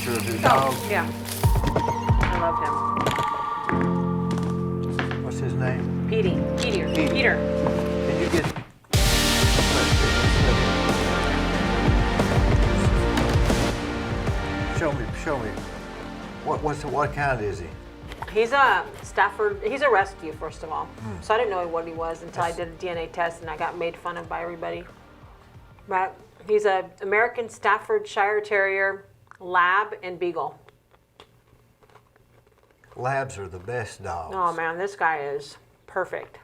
picture of your dog? Oh, yeah. I love him. What's his name? Petey. Peter. Peter. Can you get... Show me. What kind is he? He's a Stafford. He's a rescue, first of all. So I didn't know what he was until I did a DNA test, and I got made fun of by everybody. But he's a American Staffordshire Terrier, Lab, and Beagle. Labs are the best dogs. Oh man, this guy is perfect.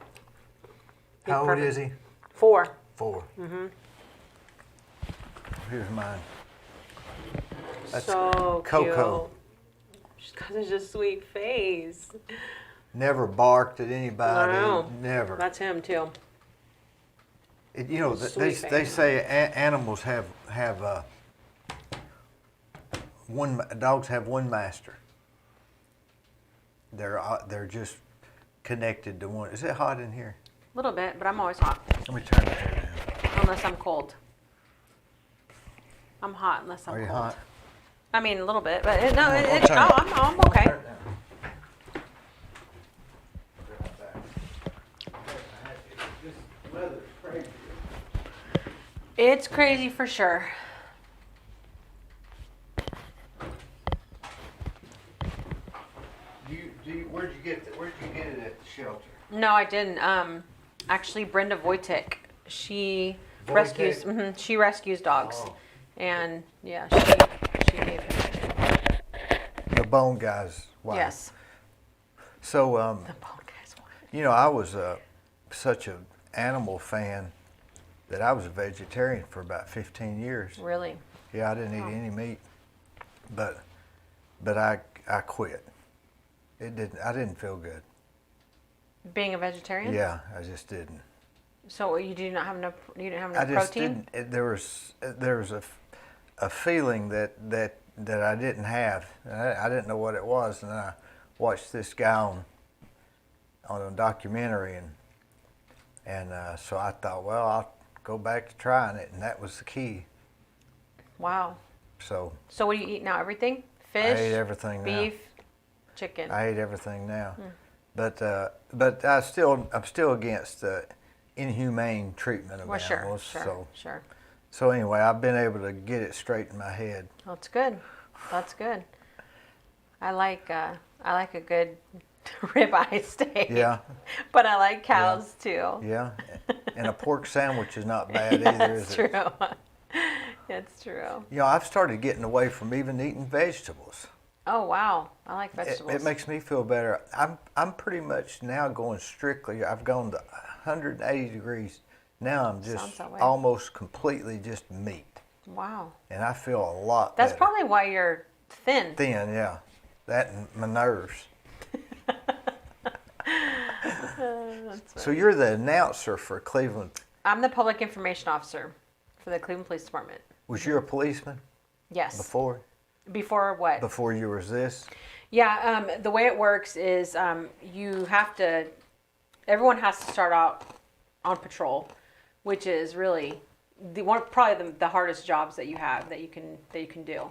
He's How old perfect. is he? 4. 4. Mm-hmm. Here's mine. That's So Coco. cute. She's got such a sweet face. Never barked at anybody. No. Never. That's him too. You know, Sweet they face. say animals have dogs have one master. They're just connected to one. Is it hot in here? A little bit, but I'm always hot. Let me turn it down. Unless I'm cold. I'm hot unless I'm Are you cold. hot? I mean, a little bit, but I'm okay. Turn it down. This weather's crazy. It's crazy for sure. Where'd you get it at the shelter? No, I didn't. Actually, Brenda Wojtek, she rescues. She rescues dogs, Oh. and yeah, she gave him. The Bone Guy's wife. Yes. So The bone guy's wife. you know, I was such an animal fan that I was a vegetarian for about 15 years. Really? Yeah, I didn't eat any meat, but I quit. I didn't feel good. Being a vegetarian? Yeah, I just didn't. So you didn't have enough I just protein? didn't. There was a feeling that I didn't have. I didn't know what it was, and I watched this guy on a documentary, and so I thought, well, I'll go back to trying it, and that was the key. Wow. So So what do you eat now? Everything? Fish? I ate everything now. Beef? Chicken? I ate everything now, but I'm still against inhumane treatment of Well, sure, animals. sure, sure. So anyway, I've been able to get it straight in my head. That's good. That's good. I like a good ribeye steak. Yeah, But I like cows too. yeah, and a pork sandwich is not bad either, That's is true. it? It's true. You know, I've started getting away from even eating vegetables. Oh wow, I like vegetables. It makes me feel better. I'm pretty much now going strictly. I've gone to 180 degrees. Now I'm Sounds just that way. almost completely just meat, Wow. and I feel a lot That's better. probably why you're thin. Thin, yeah. That and my nerves. So you're the announcer for Cleveland. I'm the public information officer for the Cleveland Police Department. Was you a policeman Yes. before? Before what? Before you was this? Yeah, the way it works is you have to, everyone has to start out on patrol, which is really probably the hardest jobs that you have that you can do.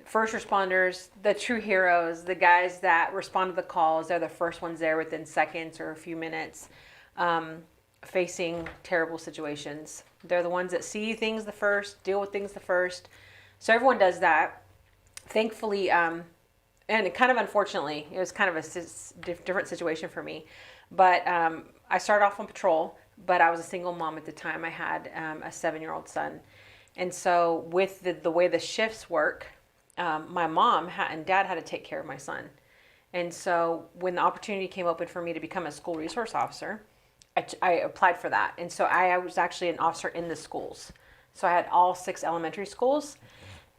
First responders, the true heroes, the guys that respond to the calls, they're the first ones there within seconds or a few minutes, facing terrible situations. They're the ones that see things the first, deal with things the first. So everyone does that. Thankfully, and kind of unfortunately, it was kind of a different situation for me. But I started off on patrol, but I was a single mom at the time. I had a 7-year-old son. And so with the way the shifts work, my mom and dad had to take care of my son. And so when the opportunity came open for me to become a school resource officer, I applied for that. And so I was actually an officer in the schools. So I had all 6 elementary schools.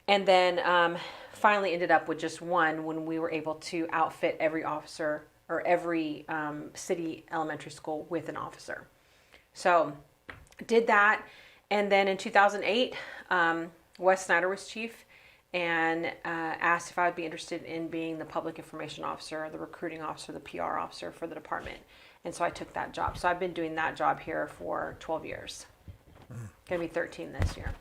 And then finally ended up with just one when we were able to outfit every officer or every city elementary school with an officer. So did that. And then in 2008, Wes Snyder was chief and asked if I would be interested in being the public information officer, the recruiting officer, the PR officer for the department. And so I took that job. So I've been doing that job here for 12 years. Gonna be 13 this year.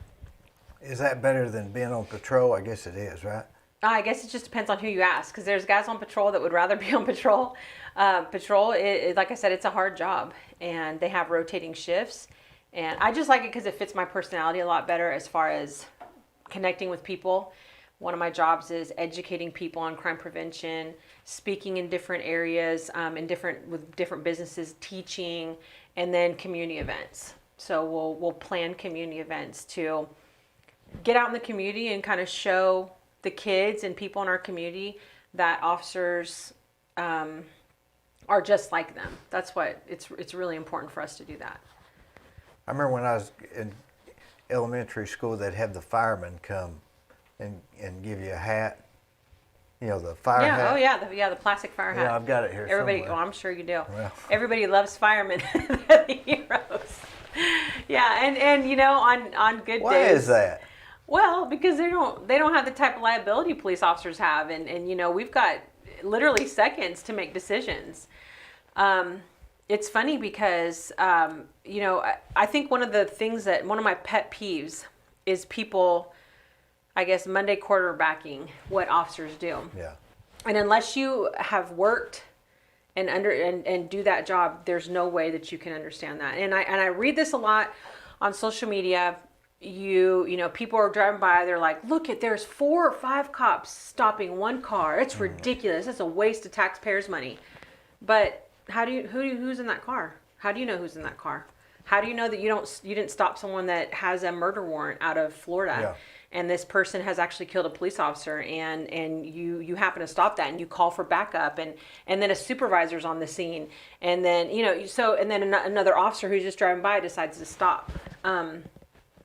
Is that better than being on patrol? I guess it is, right? I guess it just depends on who you ask, because there's guys on patrol that would rather be on patrol. Patrol, like I said, it's a hard job, and they have rotating shifts. And I just like it because it fits my personality a lot better as far as connecting with people. One of my jobs is educating people on crime prevention, speaking in different areas, with different businesses, teaching, and then community events. So we'll plan community events to get out in the community and kind of show the kids and people in our community that officers are just like them. That's what it's really important for us to do that. I remember when I was in elementary school, they'd have the firemen come and give you a hat. You know, the fire hat. Oh yeah, the plastic fire hat. Yeah, I've got it here Everybody, somewhere. oh, I'm sure you do. Well. Everybody loves firemen. They're the heroes. Yeah, and you know, on good days. Why is that? Well, because they don't have the type of liability police officers have, and you know, we've got literally seconds to make decisions. It's funny because you know, I think one of my pet peeves is people, I guess, Monday quarterbacking what officers do. Yeah. And unless you have worked and do that job, there's no way that you can understand that. And I read this a lot on social media. You know, people are driving by, they're like, there's 4 or 5 cops stopping one car. It's ridiculous. It's a waste of taxpayers' money. But who's in that car? How do you know who's in that car? How do you know that you didn't stop someone that has a murder warrant out of Florida? Yeah. And this person has actually killed a police officer, and you happen to stop that, and you call for backup, and then a supervisor's on the scene, and then another officer who's just driving by decides to stop.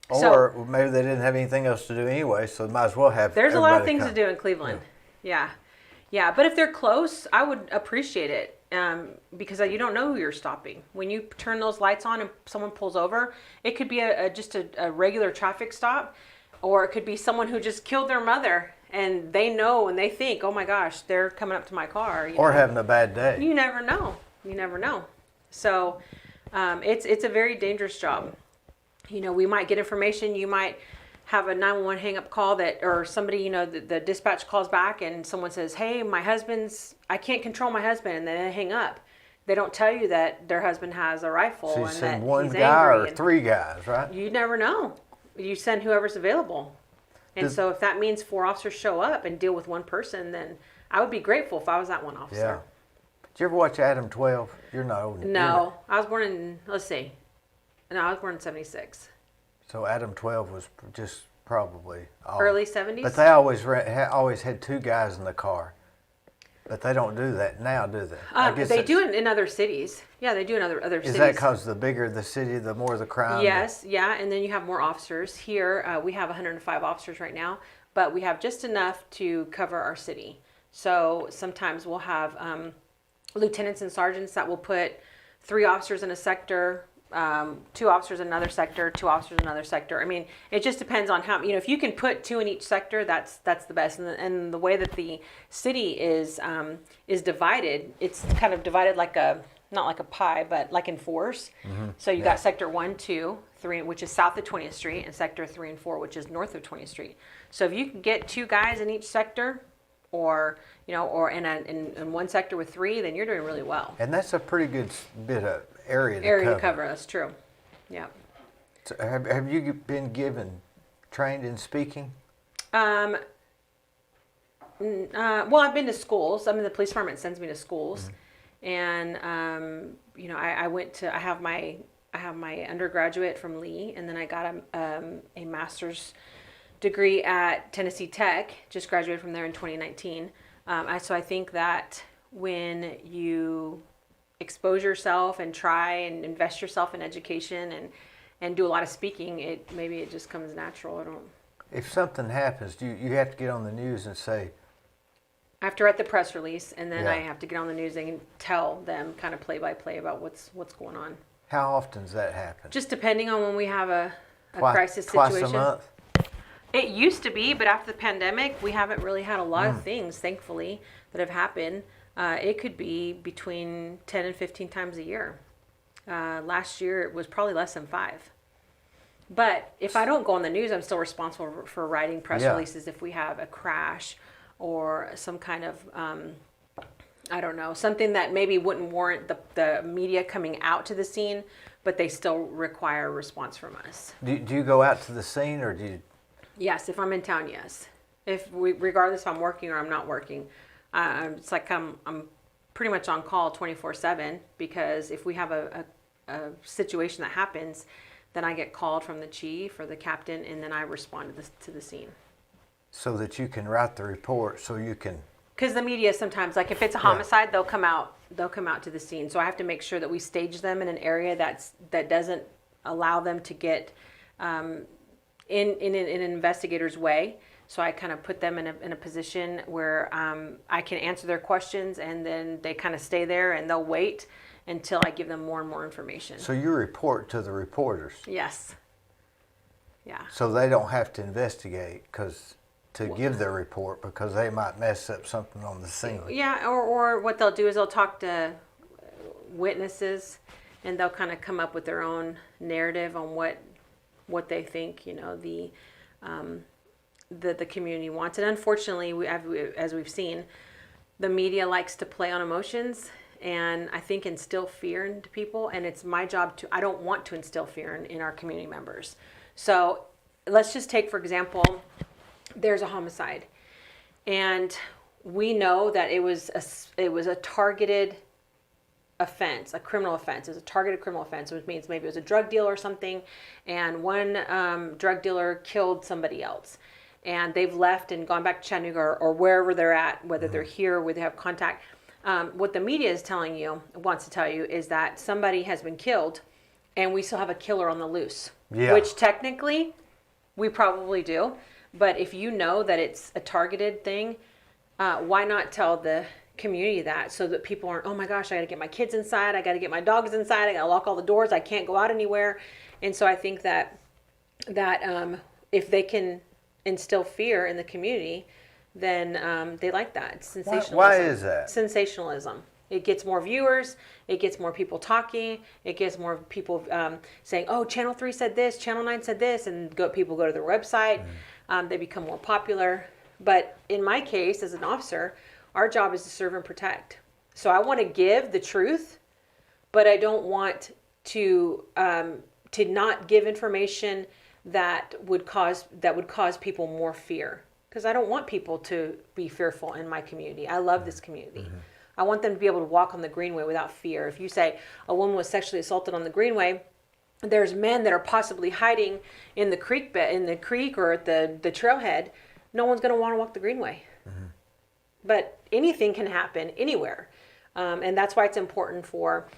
Or maybe they didn't have anything else to do anyway, so might as well have. There's a lot of things come. to do in Cleveland. Yeah. But if they're close, I would appreciate it. Because you don't know who you're stopping. When you turn those lights on and someone pulls over, it could be just a regular traffic stop, or it could be someone who just killed their mother, and they know and they think, oh my gosh, they're coming up to my car. Or having a bad day. You never know. So it's a very dangerous job. You know, we might get information. You might have a 911 hang-up call or somebody, you know, the dispatch calls back and someone says, hey, I can't control my husband, and then they hang up. They don't tell you that their husband has a rifle, So you and send that one he's guy angry, or 3 guys, right? you never know. You send whoever's available. And so if that means 4 officers show up and deal with one person, then I would be grateful if I was that one officer. Yeah. Did you ever watch Adam 12? You're not old. No, I was born in, I was born in 76. So Adam 12 was just probably off. Early 70s? But they always had 2 guys in the car. But they don't do that now, do they? I guess they do it in other cities. Yeah, they do in other cities. Is that because the bigger the city, the more the crime? Yes, yeah, and then you have more officers. Here, we have 105 officers right now, but we have just enough to cover our city. So sometimes we'll have lieutenants and sergeants that will put 3 officers in a sector, 2 officers in another sector, 2 officers in another sector. I mean, it just depends on how, if you can put 2 in each sector, that's the best. And the way that the city is divided, it's kind of divided not like a pie, but like in 4s. Mm-hmm. So you got sector 1, 2, 3, which is south of 20th Street, and sector 3 and 4, which is north of 20th Street. So if you can get 2 guys in each sector, or in one sector with 3, then you're doing really well. And that's a pretty good bit of area to cover. That's true. Yeah. So have you been trained in speaking? Well, I've been to schools. The police department sends me to schools, and I have my undergraduate from Lee, and then I got a master's degree at Tennessee Tech. Just graduated from there in 2019. So I think that when you expose yourself and try and invest yourself in education and do a lot of speaking, maybe it just comes natural. If something happens, you have to get on the news and say? I have to write the press release, and then I have to get on the news and tell them kind of play by play about what's going on. How often does that happen? Just depending on when we have a crisis situation. Twice a month? It used to be, but after the pandemic, we haven't really had a lot of things, thankfully, that have happened. It could be between 10 and 15 times a year. Last year, it was probably less than 5. But if I don't go on the news, I'm still responsible for writing press releases if we have a crash or some kind of, I don't know, something that maybe wouldn't warrant the media coming out to the scene, but they still require a response from us. Do you go out to the scene, or do you? Yes, if I'm in town, yes. Regardless if I'm working or I'm not working, it's like I'm pretty much on call 24/7, because if we have a situation that happens, then I get called from the chief or the captain, and then I respond to the scene. So that you can write the report, so you can. Because the media sometimes, like if it's a homicide, they'll come out to the scene. So I have to make sure that we stage them in an area that doesn't allow them to get in an investigator's way. So I kind of put them in a position where I can answer their questions, and then they kind of stay there and they'll wait until I give them more and more information. So you report to the reporters. Yes. Yeah. So they don't have to investigate to give their report, because they might mess up something on the scene. Yeah, or what they'll do is they'll talk to witnesses, and they'll kind of come up with their own narrative on what they think, the community wants. And unfortunately, as we've seen, the media likes to play on emotions, and I think instill fear into people. And it's my job I don't want to instill fear in our community members. So let's just take, for example, there's a homicide, and we know that it was a targeted offense, a criminal offense. It was a targeted criminal offense, which means maybe it was a drug deal or something, and one drug dealer killed somebody else, and they've left and gone back to Chattanooga or wherever they're at, whether they're here or where they have contact. What the media wants to tell you is that somebody has been killed, and we still have a killer on the loose, which technically we probably do. But if you know that it's a targeted thing, why not tell the community that, so that people aren't, oh my gosh, I got to get my kids inside, I got to get my dogs inside, I got to lock all the doors, I can't go out anywhere. And so I think that if they can instill fear in the community, then they like that. It's sensationalism. Why is that? Sensationalism. It gets more viewers. It gets more people talking. It gets more people saying, oh, Channel 3 said this, Channel 9 said this, and people go to their website. They become more popular. But in my case, as an officer, our job is to serve and protect. So I want to give the truth, but I don't want to not give information that would cause people more fear. Because I don't want people to be fearful in my community. I love this community. I want them to be able to walk on the Greenway without fear. If you say a woman was sexually assaulted on the Greenway, there's men that are possibly hiding in the creek or at the trailhead. No one's going to want to walk the Greenway. But anything can happen anywhere. And that's why it's important for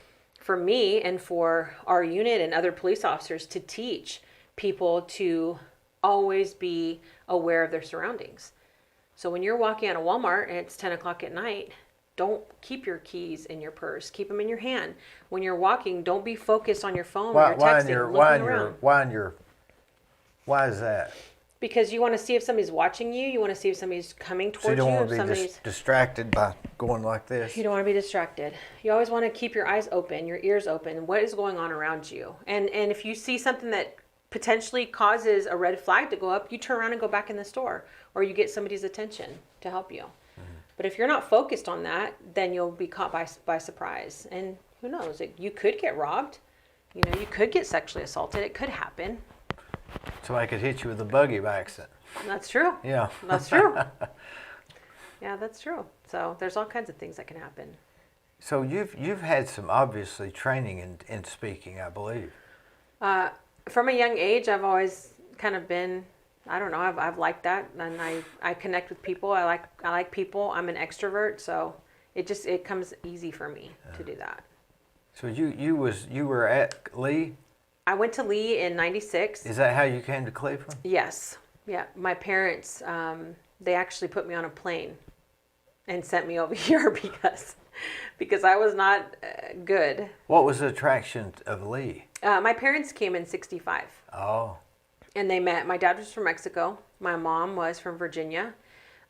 me and for our unit and other police officers to teach people to always be aware of their surroundings. So when you're walking out of Walmart and it's 10 o'clock at night, don't keep your keys in your purse. Keep them in your hand. When you're walking, don't be focused on your phone or you're texting, looking around. Why is that? Because you want to see if somebody's watching you. You want to see if somebody's coming towards you. So you don't want to be distracted by going like this? You don't want to be distracted. You always want to keep your eyes open, your ears open. What is going on around you? And if you see something that potentially causes a red flag to go up, you turn around and go back in the store, or you get somebody's attention to help you. But if you're not focused on that, then you'll be caught by surprise. And who knows? You could get robbed. You could get sexually assaulted. It could happen. Somebody could hit you with a buggy by accident. That's true. Yeah. That's true. Yeah, that's true. So there's all kinds of things that can happen. So you've had some obviously training in speaking, I believe. From a young age, I've always kind of been, I don't know, I've liked that, and I connect with people. I like people. I'm an extrovert, so it comes easy for me to do that. So you were at Lee? I went to Lee in '96. Is that how you came to Cleveland? Yes. Yeah. My parents, they actually put me on a plane and sent me over here because I was not good. What was the attraction of Lee? My parents came in '65. Oh. And they met. My dad was from Mexico. My mom was from Virginia.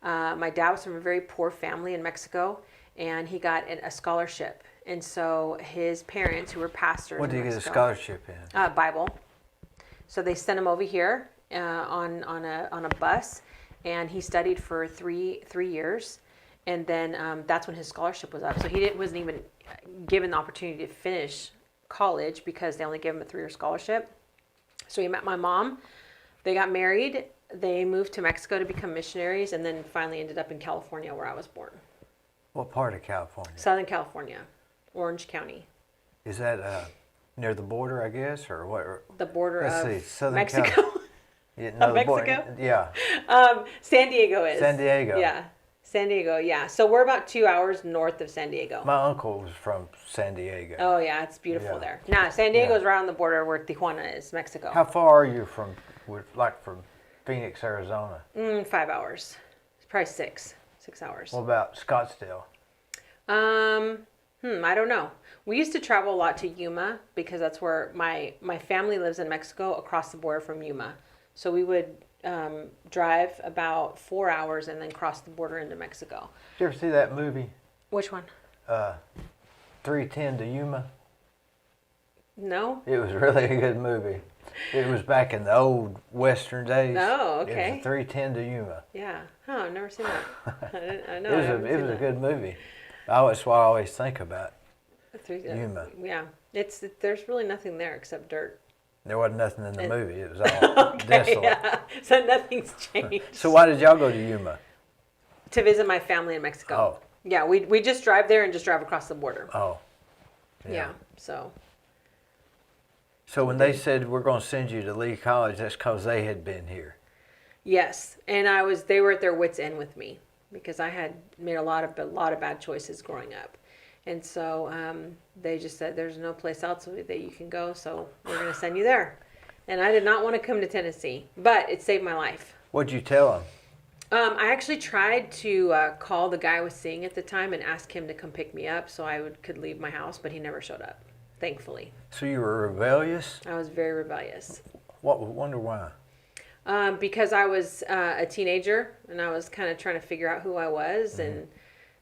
My dad was from a very poor family in Mexico, and he got a scholarship. And so his parents, who were pastors, what did he get a scholarship in? Bible. So they sent him over here on a bus, and he studied for three years, and then that's when his scholarship was up. So he wasn't even given the opportunity to finish college because they only gave him a 3-year scholarship. So he met my mom. They got married. They moved to Mexico to become missionaries, and then finally ended up in California, where I was born. What part of California? Southern California, Orange County. Is that near the border, I guess, or what? The border Let's of see, Southern Mexico. Yeah, no, the Mexico? border. Yeah. San Diego is. San Diego. Yeah, San Diego. Yeah, so we're about 2 hours north of San Diego. My uncle was from San Diego. Oh yeah, it's beautiful Yeah. there. Nah, San Diego's right on the border where Tijuana is, Mexico. How far are you from Phoenix, Arizona? 5 hours. It's probably 6 hours. What about Scottsdale? I don't know. We used to travel a lot to Yuma because that's where my family lives in Mexico, across the border from Yuma. So we would drive about 4 hours and then cross the border into Mexico. Did you ever see that movie, Which one? 310 to Yuma? No? It was really a good movie. It was back in the old Western days. Oh, It okay. was 310 to Yuma. Yeah. Huh, I've never seen that. I know. It was a good movie. That's what I always think about. Yuma. Yeah. There's really nothing there except dirt. There wasn't nothing in the movie. It was all desolate. Yeah. So nothing's changed. So why did y'all go to Yuma? To visit my family in Mexico. Oh. Yeah, we just drive there and just drive across the border. Oh. Yeah. So So when they said we're going to send you to Lee College, that's because they had been here. yes, and they were at their wits' end with me because I had made a lot of bad choices growing up. And so they just said, there's no place else that you can go, so we're going to send you there. And I did not want to come to Tennessee, but it saved my life. What'd you tell them? I actually tried to call the guy I was seeing at the time and ask him to come pick me up so I could leave my house, but he never showed up, thankfully. So you were rebellious? I was very rebellious. Wonder why? Because I was a teenager and I was kind of trying to figure out who I was and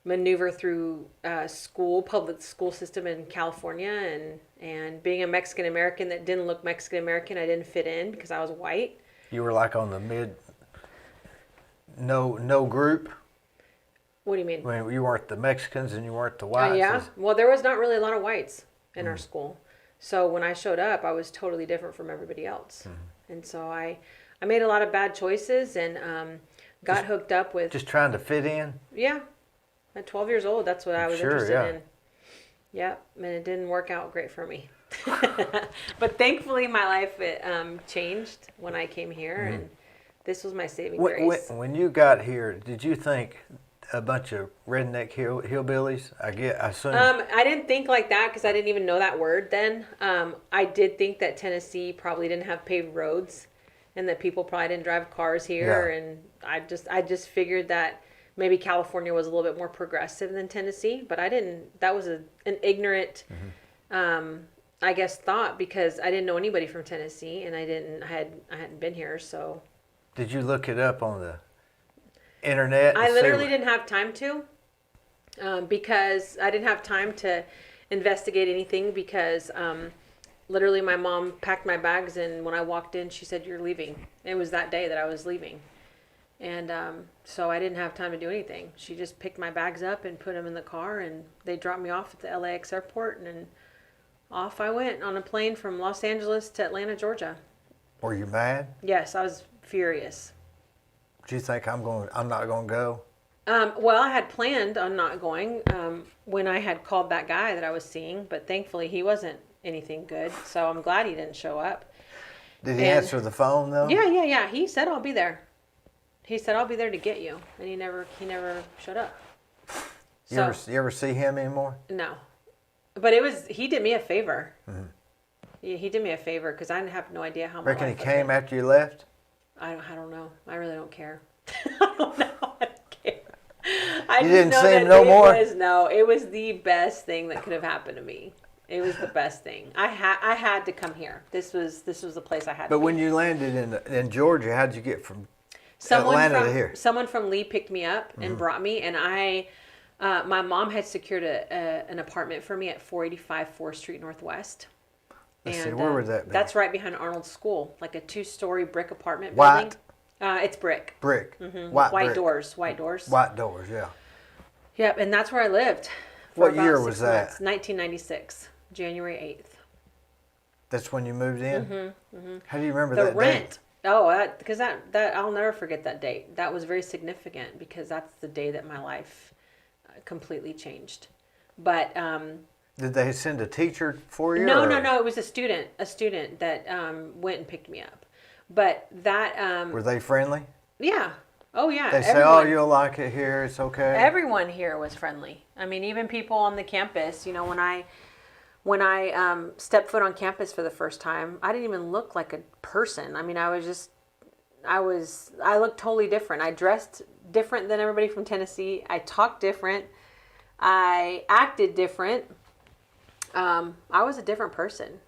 maneuver through public school system in California, and being a Mexican American that didn't look Mexican American, I didn't fit in because I was white. You were like on the no group? What do you mean? When you weren't the Mexicans and you weren't the whites? Yeah. Well, there was not really a lot of whites in our school. So when I showed up, I was totally different from everybody else. And so I made a lot of bad choices and got hooked up with... Just trying to fit in? Yeah. At 12 years old, that's what I was interested yeah. in. Yep, and it didn't work out great for me. But thankfully, my life changed when I came here, and this was my saving grace. When you got here, did you think a bunch of redneck hillbillies? I assume. I didn't think like that because I didn't even know that word then. I did think that Tennessee probably didn't have paved roads, and that people probably didn't drive cars here, and I just figured that maybe California was a little bit more progressive than Tennessee, but I didn't. That was an ignorant, I guess, thought because I didn't know anybody from Tennessee, and I hadn't been here. So, did you look it up on the internet? I literally didn't have time to, because I didn't have time to investigate anything because literally my mom packed my bags, and when I walked in, she said, "You're leaving." It was that day that I was leaving. And so I didn't have time to do anything. She just picked my bags up and put them in the car, and they dropped me off at the LAX airport, and then off I went on a plane from Los Angeles to Atlanta, Georgia. Were you mad? Yes, I was furious. Do you think I'm not going to go? Well, I had planned on not going when I had called that guy that I was seeing, but thankfully he wasn't anything good, so I'm glad he didn't show up. Did he answer the phone though? Yeah. He said, "I'll be there." He said, "I'll be there to get you," and he never showed up. You ever see him anymore? No, but he did me a favor. He did me a favor because I have no idea how much. Reckon he came after you left? I don't know. I really don't care. I don't know. I don't care. You didn't see him no more? It was the best thing that could have happened to me. It was the best thing. I had to come here. This was the place I had. But to when be. you landed in Georgia, how'd you get from Atlanta to here? Someone from Lee picked me up and brought me, and my mom had secured an apartment for me at 485 4th Street Northwest. Let's see, where would that be? That's right behind Arnold School, like a 2-story brick apartment White? building. It's brick. Brick. White brick. doors. White doors. White doors, yeah. Yep, and that's where I lived. For What about year 6 was that? months. 1996, January 8th. That's when you moved in? How do you remember The that rent. date? Oh, because that I'll never forget that date. That was very significant because that's the day that my life completely changed. But Did they send a teacher for you? no, or- no. It was a student that went and picked me up. But that Were they friendly? yeah. Oh yeah. They say, "Oh, you'll like it here. It's okay." Everyone here was friendly. I mean, even people on the campus. You know, when I stepped foot on campus for the first time, I didn't even look like a person. I mean, I looked totally different. I dressed different than everybody from Tennessee. I talked different. I acted different. I was a different person,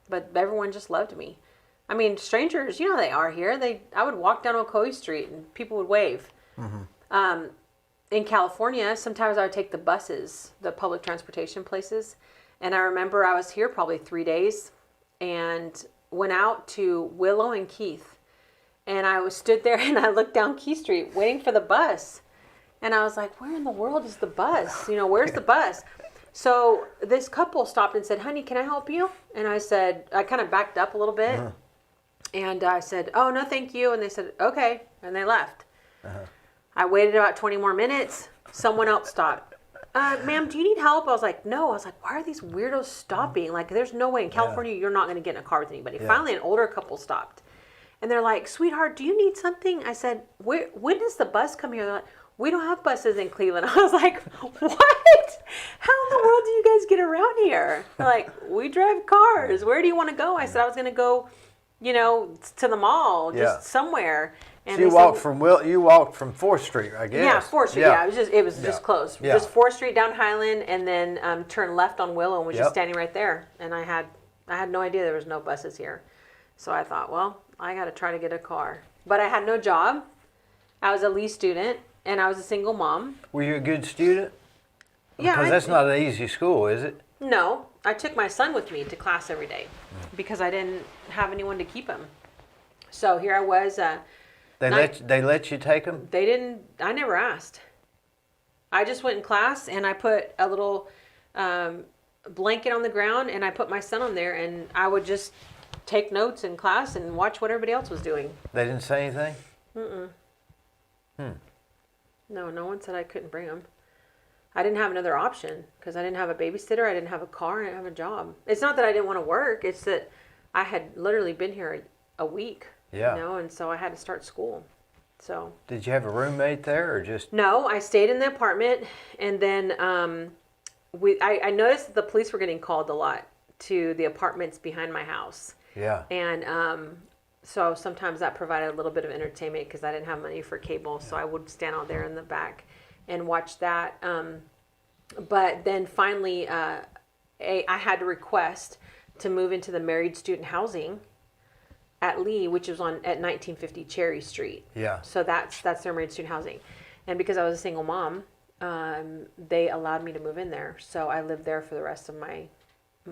but everyone just loved me. I mean, strangers, you know how they are here. I would walk down Ocoee Street and people would wave. In California, sometimes I would take the buses, the public transportation places. And I remember I was here probably 3 days and went out to Willow and Keith. And I stood there and I looked down Keith Street waiting for the bus. And I was like, where in the world is the bus? You know, where's the bus? So this couple stopped and said, honey, can I help you? And I said, I kind of backed up a little bit. And I said, oh, no, thank you. And they said, okay. And they left. I waited about 20 more minutes. Someone else stopped. Ma'am, do you need help? I was like, no. I was like, why are these weirdos stopping? Like, there's no way in California you're not going to get in a car with anybody. Finally, an older couple stopped. And they're like, sweetheart, do you need something? I said, when does the bus come here? They're like, we don't have buses in Cleveland. I was like, what? How in the world do you guys get around here? They're like, we drive cars. Where do you want to go? I said, I was going to go, you know, to the mall, just somewhere. And So you walked from 4th Street, I guess. Yeah, 4th Street. Yeah, it was just close. Yeah. Just 4th Street down Highland, and then turn left on Willow, and was just standing right there. And I had no idea there was no buses here, so I thought, well, I got to try to get a car. But I had no job. I was a Lee student, and I was a single mom. Were you a good student? Yeah, Because that's not an easy school, is it? No, I took my son with me to class every day because I didn't have anyone to keep him. So here I was. They let you take them? They didn't. I never asked. I just went in class and I put a little blanket on the ground and I put my son on there and I would just take notes in class and watch what everybody else was doing. They didn't say anything? No, no one said I couldn't bring him. I didn't have another option because I didn't have a babysitter, I didn't have a car, I didn't have a job. It's not that I didn't want to work, it's that I had literally been here a week. Yeah. You know, and so I had to start school. So. Did you have a roommate there or just? No, I stayed in the apartment, and then I noticed that the police were getting called a lot to the apartments behind my house. Yeah. And so sometimes that provided a little bit of entertainment because I didn't have money for cable, so I would stand out there in the back and watch that. But then finally, I had to request to move into the married student housing at Lee, which was at 1950 Cherry Street. Yeah. So that's their married student housing. And because I was a single mom, they allowed me to move in there. So I lived there for the rest of my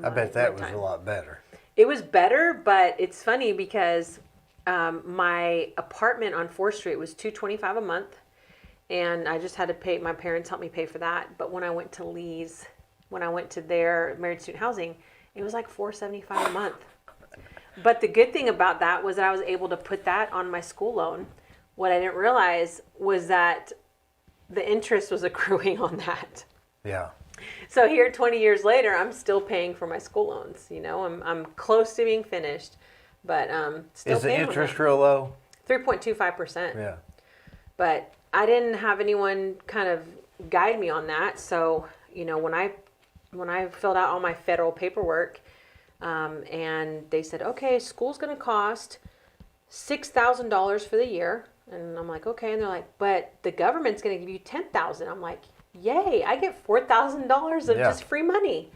I bet that was time. a lot better. It was better, but it's funny because my apartment on 4th Street was $225 a month. And I just had to pay, my parents helped me pay for that. But when I went to their married student housing, it was like $475 a month. But the good thing about that was that I was able to put that on my school loan. What I didn't realize was that the interest was accruing on that. Yeah. So here, 20 years later, I'm still paying for my school loans. You know, I'm close to being finished, but still Is the paying interest real low? 3.25%. Yeah. But I didn't have anyone kind of guide me on that. So, you know, when I filled out all my federal paperwork, and they said, okay, school's going to cost $6,000 for the year. And I'm like, okay. And they're like, but the government's going to give you $10,000. I'm like, yay, I get $4,000 of just free money.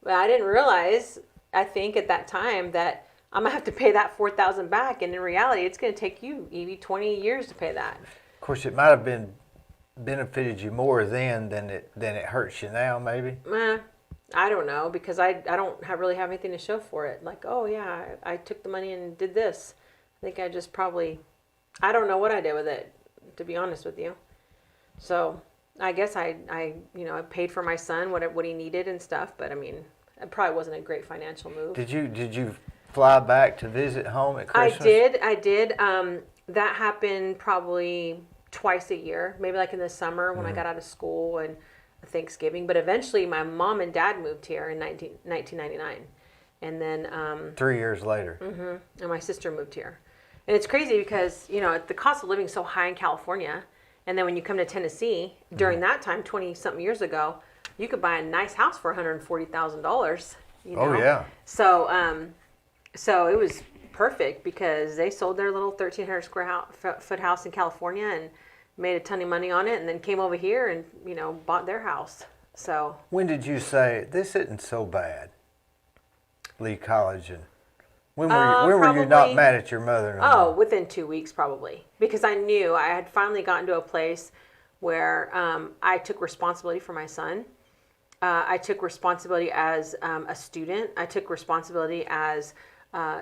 But I didn't realize, I think at that time, that I'm going to have to pay that $4,000 back. And in reality, it's going to take you, Evie, 20 years to pay that. Of course, it might have benefited you more then than it hurts you now, maybe. I don't know, because I don't really have anything to show for it. Like, oh yeah, I took the money and did this. I think I just probably I don't know what I did with it, to be honest with you. So I guess I I paid for my son what he needed and stuff, but I mean, it probably wasn't a great financial move. Did you fly back to visit home at Christmas? I did. That happened probably twice a year, maybe like in the summer when I got out of school and Thanksgiving. But eventually, my mom and dad moved here in 1999, and then 3 years later. and my sister moved here. And it's crazy because the cost of living is so high in California, and then when you come to Tennessee during that time, 20-something years ago, you could buy a nice house for $140,000. Oh yeah. So it was perfect because they sold their little 1,300 square foot house in California and made a ton of money on it, and then came over here and bought their house. So When did you say this isn't so bad? Leave college and when were you not probably- mad at your mother? Oh, within 2 weeks probably, because I knew I had finally gotten to a place where I took responsibility for my son. I took responsibility as a student. I took responsibility as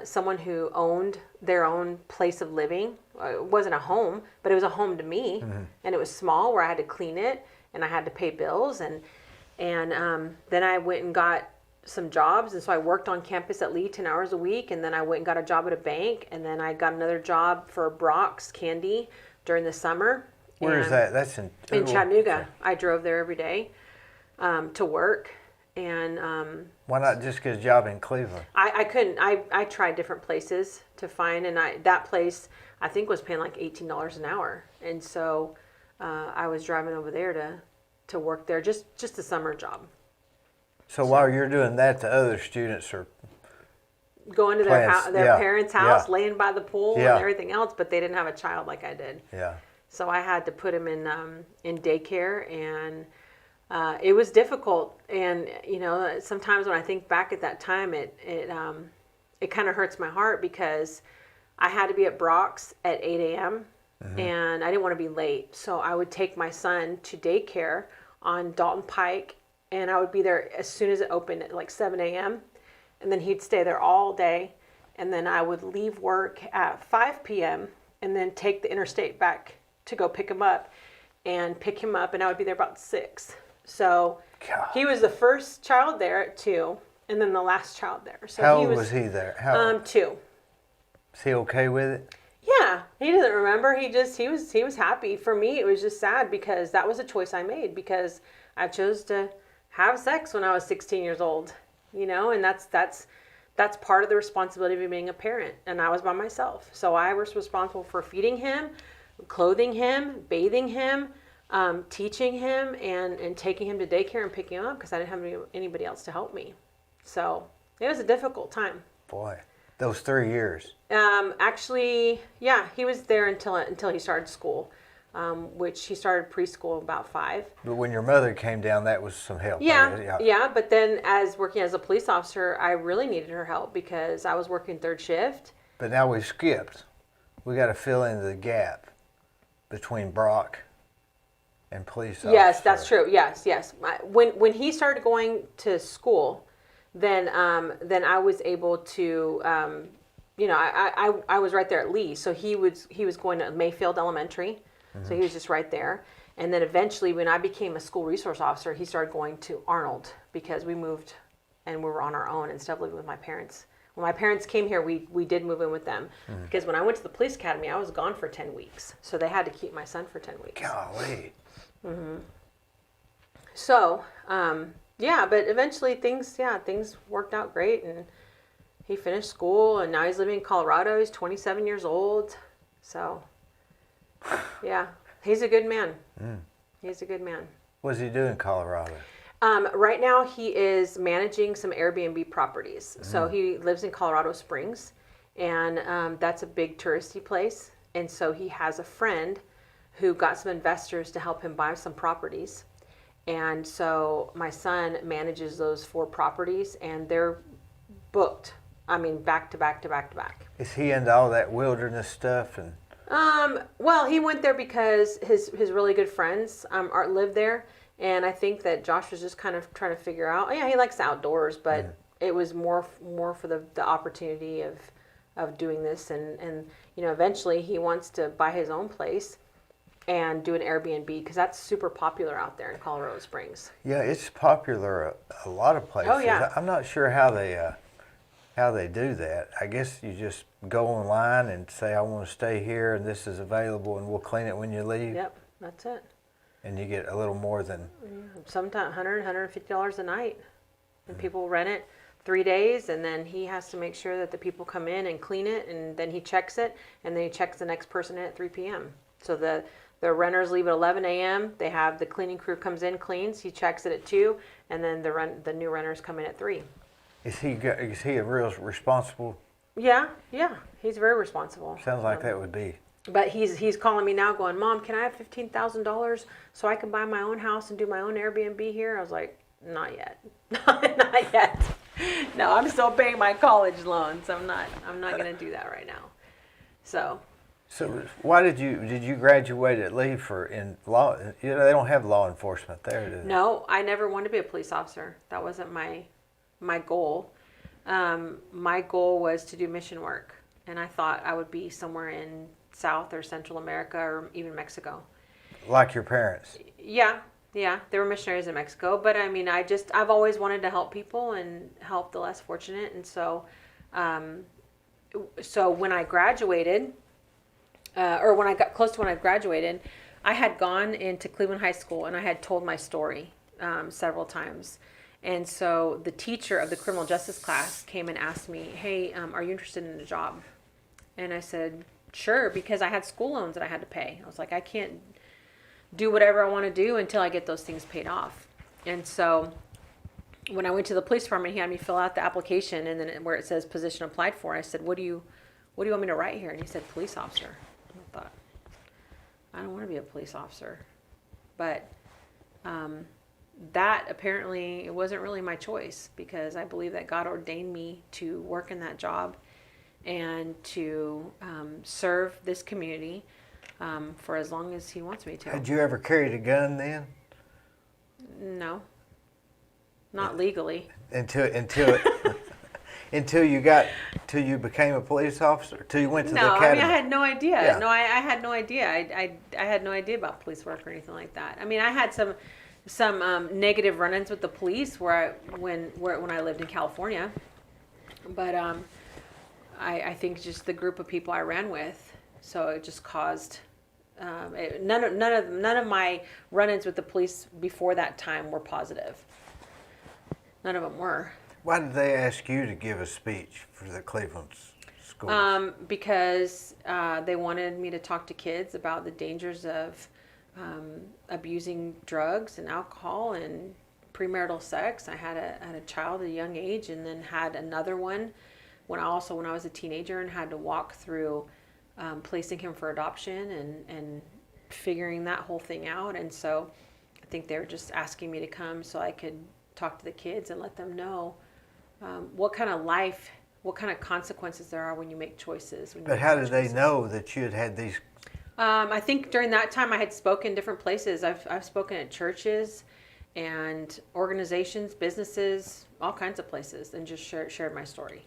someone who owned their own place of living. It wasn't a home, but it was a home to me, and it was small where I had to clean it and I had to pay bills, and then I went and got some jobs, and so I worked on campus at Lee 10 hours a week, and then I went and got a job at a bank, and then I got another job for Brock's Candy during the summer. Where is that? That's in Chattanooga. I drove there every day to work, and Why not just get a job in Cleveland? I couldn't. I tried different places to find, and that place I think was paying like $18 an hour, and so I was driving over there to work there, just a summer job. So while you're doing that, the other students are Going to their parents' house, yeah. laying by the pool and Yeah. everything else, but they didn't have a child like I did. Yeah. So I had to put him in daycare, and it was difficult. And sometimes when I think back at that time, it kind of hurts my heart because I had to be at Brock's at 8 a.m. and I didn't want to be late. So I would take my son to daycare on Dalton Pike, and I would be there as soon as it opened at like 7 a.m. And then he'd stay there all day, and then I would leave work at 5 p.m. and then take the interstate back to go pick him up, and I would be there about 6. So God. he was the first child there at 2, and then the last child there. So How old was he there? How old? 2. Is he okay with it? Yeah, he doesn't remember. He was happy. For me, it was just sad because that was a choice I made because I chose to have sex when I was 16 years old, and that's part of the responsibility of being a parent. And I was by myself, so I was responsible for feeding him, clothing him, bathing him, teaching him, and taking him to daycare and picking him up because I didn't have anybody else to help me. So it was a difficult time. Boy, those 3 years. Actually, yeah, he was there until he started school, which he started preschool about 5. But when your mother came down, that was some help. Yeah. But then as working as a police officer, I really needed her help because I was working 3rd shift. But now we've skipped. We got to fill in the gap between Brock and police officer. Yes, that's true. Yes. When he started going to school, then I was able to, I was right there at Lee. So he was going to Mayfield Elementary, so he was just right there. And then eventually, when I became a school resource officer, he started going to Arnold because we moved and we were on our own instead of living with my parents. When my parents came here, we did move in with them because when I went to the police academy, I was gone for 10 weeks. So they had to keep my son for 10 weeks. Golly. So, but eventually things worked out great, and he finished school, and now he's living in Colorado. He's 27 years old. So, yeah, he's a good man. He's a good man. What's he doing in Colorado? Right now he is managing some Airbnb properties. So he lives in Colorado Springs, and that's a big touristy place. And so he has a friend who got some investors to help him buy some properties. And so my son manages those 4 properties, and they're booked. I mean, back to back to back to back. Is he into all that wilderness stuff? And Well, he went there because his really good friends live there. And I think that Josh was just kind of trying to figure out, he likes the outdoors, but it was more for the opportunity of doing this, and eventually he wants to buy his own place and do an Airbnb, because that's super popular out there in Colorado Springs. Yeah, it's popular a lot of places. Oh, yeah. I'm not sure how they do that. I guess you just go online and say, I want to stay here and this is available and we'll clean it when you leave. Yep, that's it. And you get a little more than... Sometimes $150 a night. And people rent it 3 days, and then he has to make sure that the people come in and clean it, and then he checks it, and then he checks the next person in at 3 p.m. So the renters leave at 11 a.m. They have the cleaning crew comes in, cleans, he checks it at 2, and then the new renters come in at 3. Is he a real responsible? Yeah, he's very responsible. Sounds like that would be. But he's calling me now going, Mom, can I have $15,000 so I can buy my own house and do my own Airbnb here? I was like, not yet. Not yet. No, I'm still paying my college loans. I'm not going to do that right now. So why did you graduate at Lee in law? They don't have law enforcement there, do they? No, I never wanted to be a police officer. That wasn't my goal. My goal was to do mission work, and I thought I would be somewhere in South or Central America or even Mexico. Like your parents? Yeah, they were missionaries in Mexico, but I mean, I've always wanted to help people and help the less fortunate, and so when I graduated, or when I got close to when I graduated, I had gone into Cleveland High School and I had told my story several times. And so the teacher of the criminal justice class came and asked me, hey, are you interested in a job? And I said, sure, because I had school loans that I had to pay. I was like, I can't do whatever I want to do until I get those things paid off. And so when I went to the police department, he had me fill out the application, and then where it says position applied for, I said, what do you want me to write here? And he said, police officer. And I thought, I don't want to be a police officer. But that apparently, it wasn't really my choice, because I believe that God ordained me to work in that job and to serve this community for as long as he wants me to. Had you ever carried a gun then? No, not legally. Until you became a police officer, till you went to the academy. I mean, I had no idea. Yeah. No, I had no idea. I had no idea about police work or anything like that. I mean, I had some negative run-ins with the police when I lived in California, but I think just the group of people I ran with, so it just caused none of my run-ins with the police before that time were positive. None of them were. Why did they ask you to give a speech for the Cleveland schools? Because they wanted me to talk to kids about the dangers of abusing drugs and alcohol and premarital sex. I had a child at a young age, and then had another one when I was a teenager, and had to walk through placing him for adoption and figuring that whole thing out. And so I think they were just asking me to come so I could talk to the kids and let them know what kind of consequences there are when you make choices. But how did they know that you had these? I think during that time I had spoken different places. I've spoken at churches and organizations, businesses, all kinds of places, and just shared my story.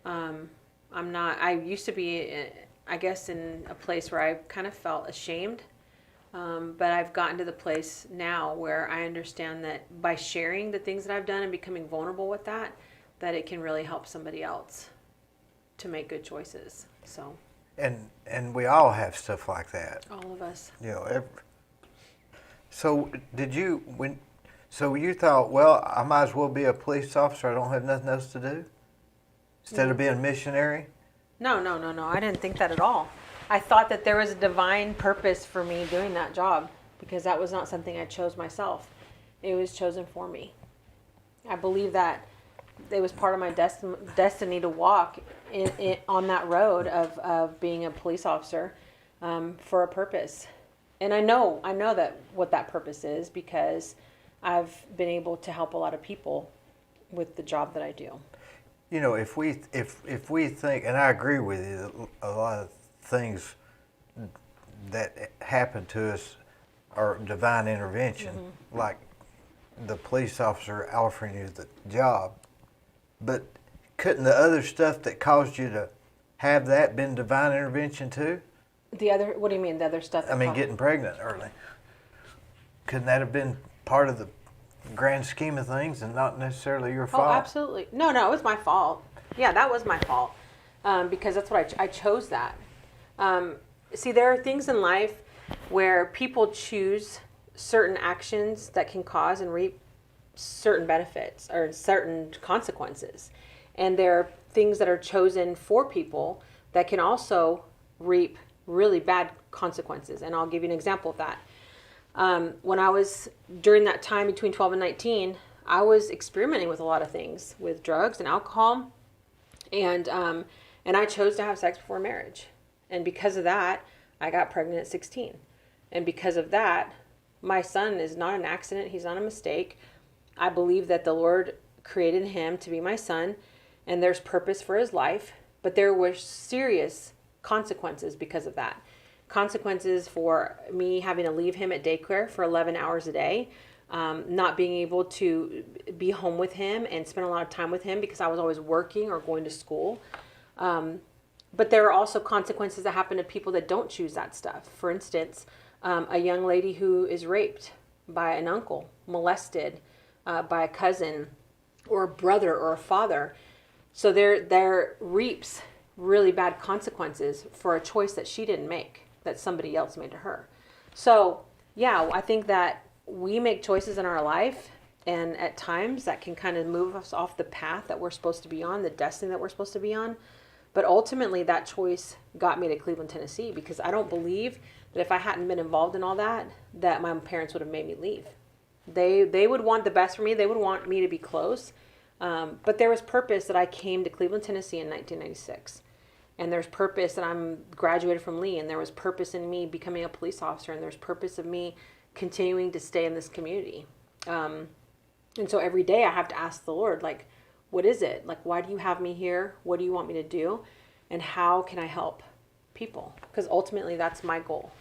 I used to be, I guess, in a place where I kind of felt ashamed. But I've gotten to the place now where I understand that by sharing the things that I've done and becoming vulnerable with that it can really help somebody else to make good choices. So. And we all have stuff like that. All of us. So you thought, well, I might as well be a police officer. I don't have nothing else to do instead of being a missionary? No. I didn't think that at all. I thought that there was a divine purpose for me doing that job, because that was not something I chose myself. It was chosen for me. I believe that it was part of my destiny to walk on that road of being a police officer for a purpose. And I know that what that purpose is, because I've been able to help a lot of people with the job that I do. If we think, and I agree with you, a lot of things that happen to us are divine intervention, like the police officer offering you the job. But couldn't the other stuff that caused you to have that been divine intervention too? What do you mean, the other stuff? I mean, getting pregnant early. Couldn't that have been part of the grand scheme of things and not necessarily your fault? Oh, absolutely. No, it was my fault. Yeah, that was my fault. Because that's what I chose that. See, there are things in life where people choose certain actions that can cause and reap certain benefits or certain consequences. And there are things that are chosen for people that can also reap really bad consequences. And I'll give you an example of that. When I was, during that time between 12 and 19, I was experimenting with a lot of things, with drugs and alcohol. And I chose to have sex before marriage. And because of that, I got pregnant at 16. And because of that, my son is not an accident. He's not a mistake. I believe that the Lord created him to be my son, and there's purpose for his life. But there were serious consequences because of that. Consequences for me having to leave him at daycare for 11 hours a day, not being able to be home with him and spend a lot of time with him because I was always working or going to school. But there are also consequences that happen to people that don't choose that stuff. For instance, a young lady who is raped by an uncle, molested by a cousin or a brother or a father. So there reaps really bad consequences for a choice that she didn't make, that somebody else made to her. So yeah, I think that we make choices in our life, and at times that can kind of move us off the path that we're supposed to be on, the destiny that we're supposed to be on. But ultimately that choice got me to Cleveland, Tennessee, because I don't believe that if I hadn't been involved in all that, that my parents would have made me leave. They would want the best for me. They would want me to be close. But there was purpose that I came to Cleveland, Tennessee in 1996. And there's purpose that I'm graduated from Lee. And there was purpose in me becoming a police officer. And there's purpose of me continuing to stay in this community. And so every day I have to ask the Lord, like, what is it? Like, why do you have me here? What do you want me to do? And how can I help people? Because ultimately that's my goal,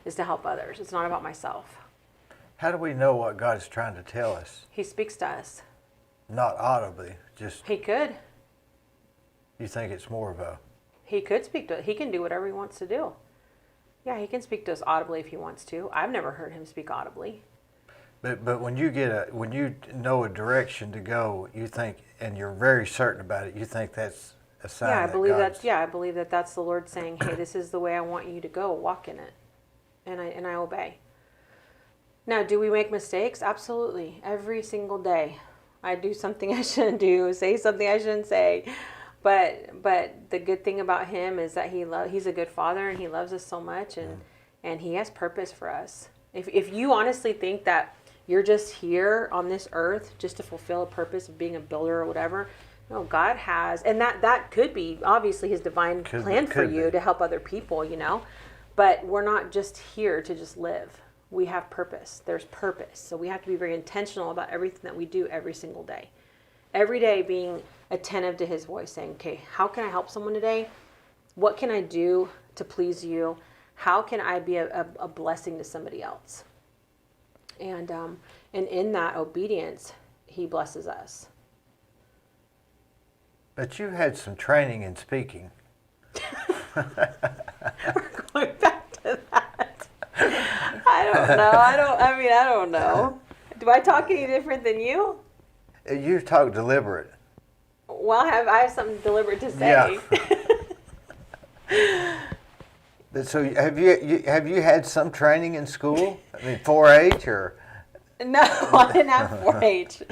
is to help others. It's not about myself. How do we know what God is trying to tell us? He speaks to us. Not audibly, just... He could. You think it's more of a... He could speak to us. He can do whatever he wants to do. Yeah, he can speak to us audibly if he wants to. I've never heard him speak audibly. But when you know a direction to go, you think, and you're very certain about it, you think that's a sign. Yeah, I believe that's the Lord saying, "Hey, this is the way I want you to go. Walk in it," and I obey. Now, do we make mistakes? Absolutely, every single day. I do something I shouldn't do, say something I shouldn't say, but the good thing about him is that he's a good father and he loves us so much, and he has purpose for us. If you honestly think that you're just here on this earth just to fulfill a purpose of being a builder or whatever, no, God has, and that could be obviously his divine plan for you to help other people, but we're not just here to just live. We have purpose. There's purpose. So we have to be very intentional about everything that we do every single day. Every day being attentive to his voice, saying, okay, how can I help someone today? What can I do to please you? How can I be a blessing to somebody else? And in that obedience, he blesses us. But you had some training in speaking. We're going back to that. I don't know. I don't know. Do I talk any different than you? You talk deliberate. Well, I have something deliberate to say. Yeah. So have you had some training in school? I mean, 4-H or? No, I didn't have 4-H.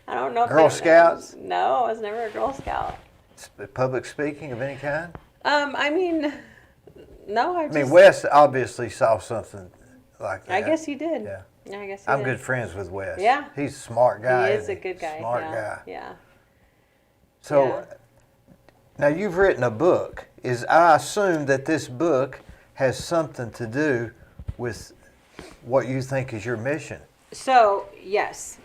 I don't know. Girl Scouts? No, I was never a Girl Scout. Public speaking of any kind? No. I mean, Wes obviously saw something like that. I guess he did. Yeah. I guess I'm good friends with Wes. Yeah. He's a smart guy. He is a good guy. Smart guy. Yeah. So, now you've written a book. I assume that this book has something to do with what you think is your mission. So, yes.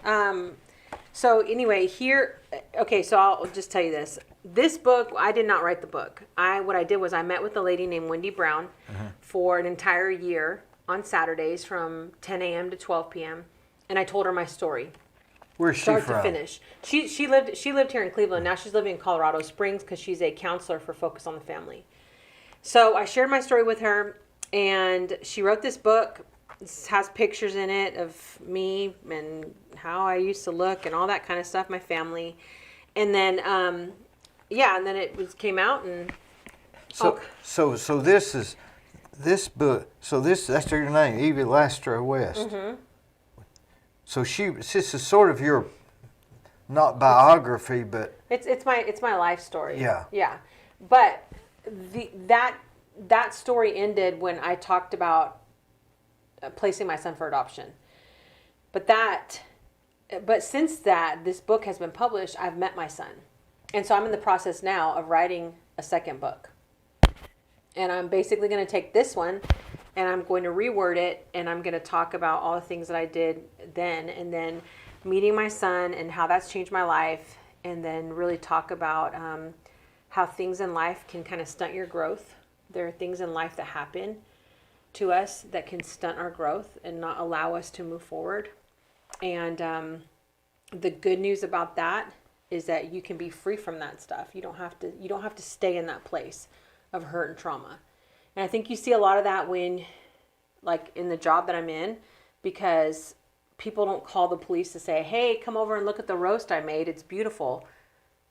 So anyway, so I'll just tell you this. This book, I did not write the book. What I did was I met with a lady named Wendy Brown for an entire year on Saturdays from 10 a.m. to 12 p.m. And I told her my story. Where's she start from? to finish. She lived here in Cleveland. Now she's living in Colorado Springs because she's a counselor for Focus on the Family. So I shared my story with her, and she wrote this book. It has pictures in it of me and how I used to look and all that kind of stuff, my family. And then, and then it came out, and So this book. So that's your name, Evie West. Mm-hmm. So this is sort of your, not biography, but it's my life story. Yeah. Yeah. But that story ended when I talked about placing my son for adoption. But since this book has been published, I've met my son. And so I'm in the process now of writing a second book. And I'm basically going to take this one and I'm going to reword it, and I'm going to talk about all the things that I did then, and then meeting my son and how that's changed my life, and then really talk about how things in life can kind of stunt your growth. There are things in life that happen to us that can stunt our growth and not allow us to move forward. And the good news about that is that you can be free from that stuff. You don't have to stay in that place of hurt and trauma. And I think you see a lot of that when, like, in the job that I'm in, because people don't call the police to say, hey, come over and look at the roast I made. It's beautiful.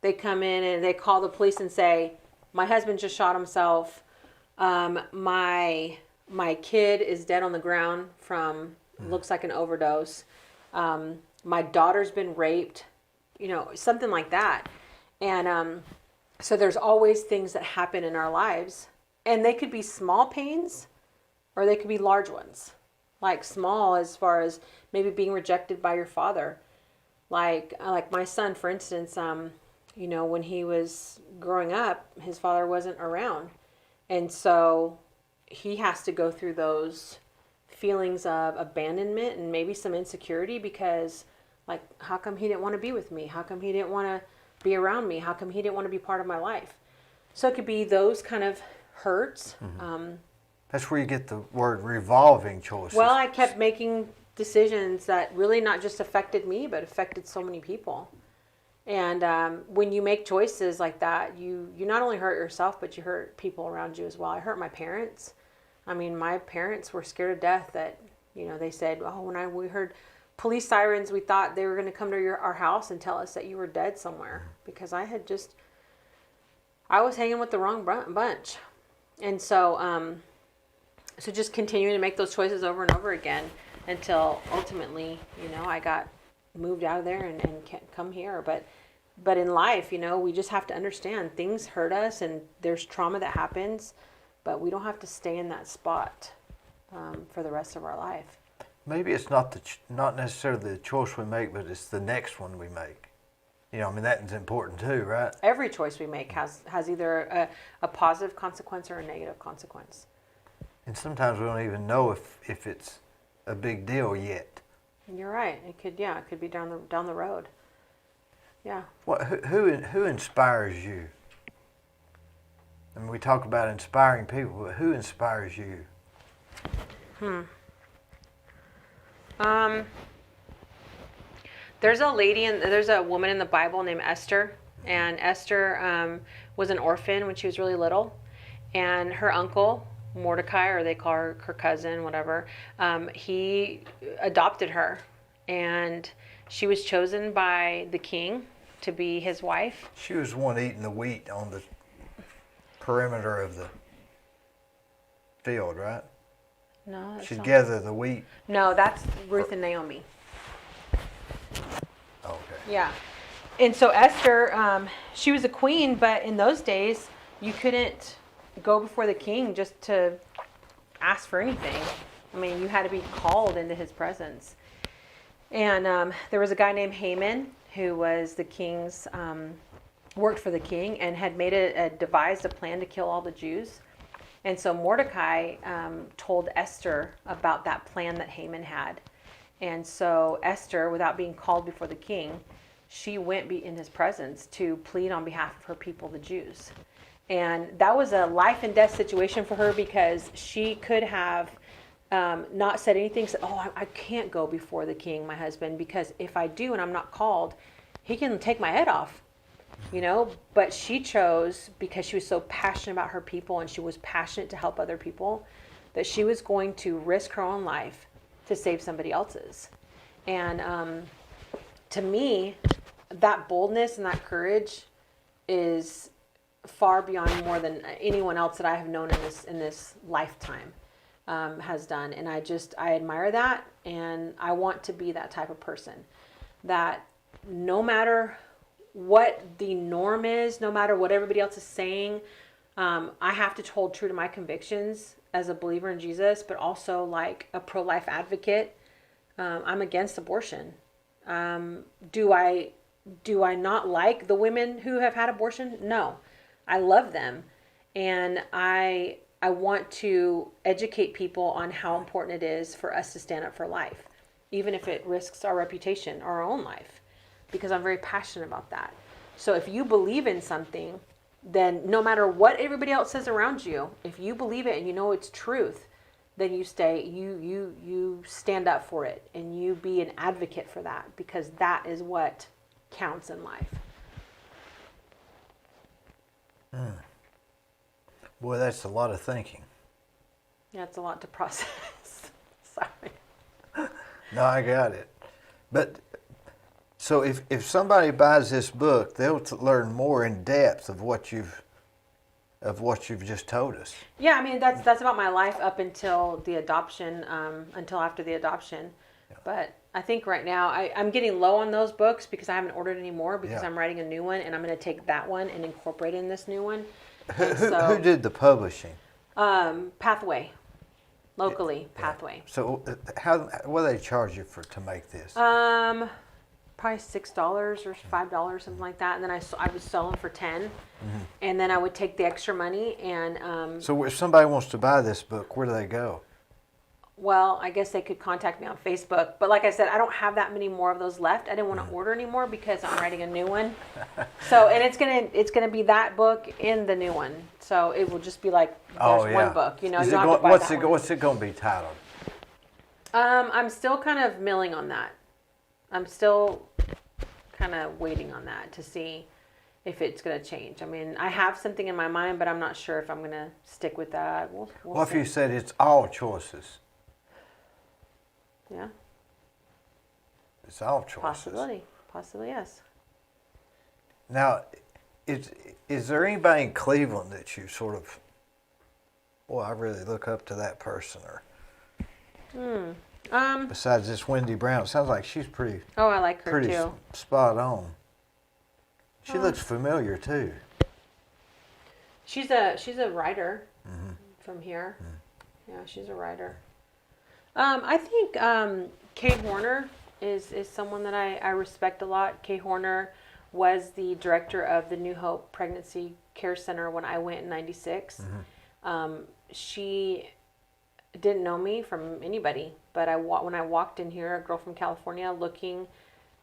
They come in and they call the police and say, my husband just shot himself. My kid is dead on the ground from, looks like an overdose. My daughter's been raped, something like that. And so there's always things that happen in our lives. And they could be small pains or they could be large ones. Like small as far as maybe being rejected by your father. Like my son, for instance, when he was growing up, his father wasn't around. And so he has to go through those feelings of abandonment and maybe some insecurity because, like, how come he didn't want to be with me? How come he didn't want to be around me? How come he didn't want to be part of my life? So it could be those kind of hurts. Mm-hmm. That's where you get the word revolving choices. Well, I kept making decisions that really not just affected me, but affected so many people. And when you make choices like that, you not only hurt yourself, but you hurt people around you as well. I hurt my parents. I mean, my parents were scared to death that, they said, oh, when we heard police sirens, we thought they were going to come to our house and tell us that you were dead somewhere. Because I was hanging with the wrong bunch. And so, so just continuing to make those choices over and over again until ultimately, I got moved out of there and can't come here. But in life, we just have to understand things hurt us and there's trauma that happens, but we don't have to stay in that spot for the rest of our life. Maybe it's not necessarily the choice we make, but it's the next one we make. That's important too, right? Every choice we make has either a positive consequence or a negative consequence. And sometimes we don't even know if it's a big deal yet. You're right. It could be down the road. Yeah. Who inspires you? I mean, we talk about inspiring people, but who inspires you? There's a woman in the Bible named Esther, and Esther was an orphan when she was really little, and her uncle Mordecai, or they call her cousin, whatever, he adopted her, and she was chosen by the king to be his wife. She was the one eating the wheat on the perimeter of the field, right? No, She'd gather the wheat. No, that's Ruth and Naomi. Okay. Yeah. And so Esther, she was a queen, but in those days, you couldn't go before the king just to ask for anything. I mean, you had to be called into his presence. And there was a guy named Haman who was the king's, worked for the king and had devised a plan to kill all the Jews. And so Mordecai told Esther about that plan that Haman had. And so Esther, without being called before the king, she went in his presence to plead on behalf of her people, the Jews. And that was a life and death situation for her because she could have not said anything, said, oh, I can't go before the king, my husband, because if I do and I'm not called, he can take my head off, you know. But she chose, because she was so passionate about her people and she was passionate to help other people, that she was going to risk her own life to save somebody else's. And to me, that boldness and that courage is far beyond more than anyone else that I have known in this lifetime has done. And I admire that, and I want to be that type of person, that no matter what the norm is, no matter what everybody else is saying, I have to hold true to my convictions as a believer in Jesus, but also like a pro-life advocate. I'm against abortion. Do I not like the women who have had abortion? No. I love them, and I want to educate people on how important it is for us to stand up for life, even if it risks our reputation or our own life, because I'm very passionate about that. So if you believe in something, then no matter what everybody else says around you, if you believe it and you know it's truth, then you stand up for it, and you be an advocate for that, because that is what counts in life. Boy, that's a lot of thinking. Yeah, it's a lot to process. Sorry. No, I got it. But so if somebody buys this book, they'll learn more in depth of what you've just told us. Yeah, I mean that's about my life up until the adoption, until after the adoption. Yeah. But I think right now I'm getting low on those books because I haven't ordered any more, because I'm writing a new one, and I'm going to take that one and incorporate in this new one. Who did the publishing? Pathway, locally. Yeah. Pathway. So what do they charge you to make this? Probably $6 or $5, something like that, and then I would sell them for $10, and then I would take the extra money and. So if somebody wants to buy this book, where do they go? Well, I guess they could contact me on Facebook, but like I said, I don't have that many more of those left. I didn't want to order anymore because I'm writing a new one. So, and it's gonna be that book in the new one. So it will just be like there's one book. You know, you don't have to buy that one. What's it going to be titled? I'm still kind of milling on that. I'm still kind of waiting on that to see if it's going to change. I mean, I have something in my mind, but I'm not sure if I'm going to stick with that. We'll what see. if you said it's all choices? Yeah. It's all choices. Possibly, yes. Now, is there anybody in Cleveland that you sort of, boy, I really look up to that person, or besides this Wendy Brown? It sounds like she's pretty. Oh, I like her pretty too. Spot on. She looks familiar too. She's a writer from here. Yeah, she's a writer. I think Kay Horner is someone that I respect a lot. Kay Horner was the director of the New Hope Pregnancy Care Center when I went in '96. She didn't know me from anybody, but when I walked in here, a girl from California looking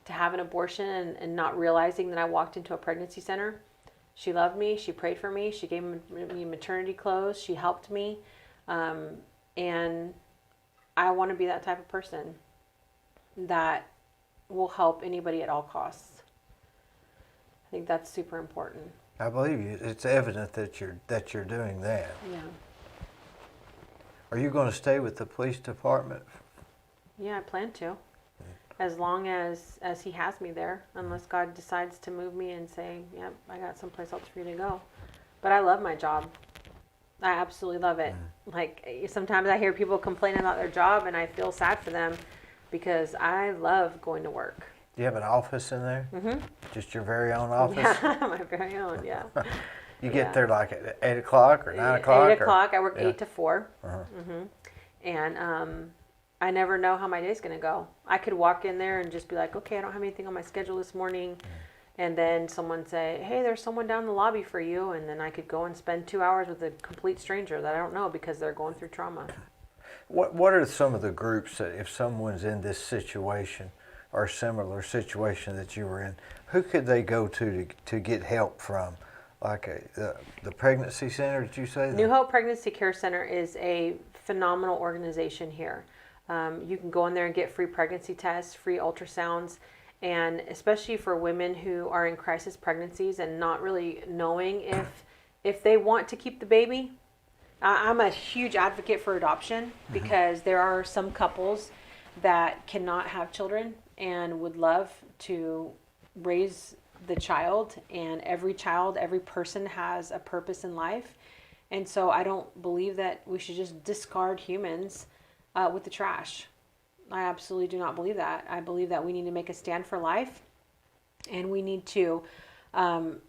to have an abortion and not realizing that I walked into a pregnancy center, she loved me. She prayed for me. She gave me maternity clothes. She helped me, and I want to be that type of person that will help anybody at all costs. I think that's super important. I believe you. It's evident that you're doing that. Yeah. Are you going to stay with the police department? Yeah, I plan to. As long as he has me there, unless God decides to move me and say, yep, I got someplace else for you to go. But I love my job. I absolutely love it. Like, sometimes I hear people complaining about their job, and I feel sad for them because I love going to work. Do you have an office in there? Mm-hmm. Just your very own office? Yeah, my very own, yeah. You get there like at 8 o'clock or 9 o'clock? 8 o'clock. I work 8 to 4. And I never know how my day's going to go. I could walk in there and just be like, okay, I don't have anything on my schedule this morning. And then someone say, hey, there's someone down in the lobby for you. And then I could go and spend 2 hours with a complete stranger that I don't know because they're going through trauma. What are some of the groups that, if someone's in this situation or similar situation that you were in, who could they go to get help from? Like the pregnancy center, did you say? New Hope Pregnancy Care Center is a phenomenal organization here. You can go in there and get free pregnancy tests, free ultrasounds, and especially for women who are in crisis pregnancies and not really knowing if they want to keep the baby. I'm a huge advocate for adoption because there are some couples that cannot have children and would love to raise the child, and every person has a purpose in life. And so I don't believe that we should just discard humans with the trash. I absolutely do not believe that. I believe that we need to make a stand for life, and we need to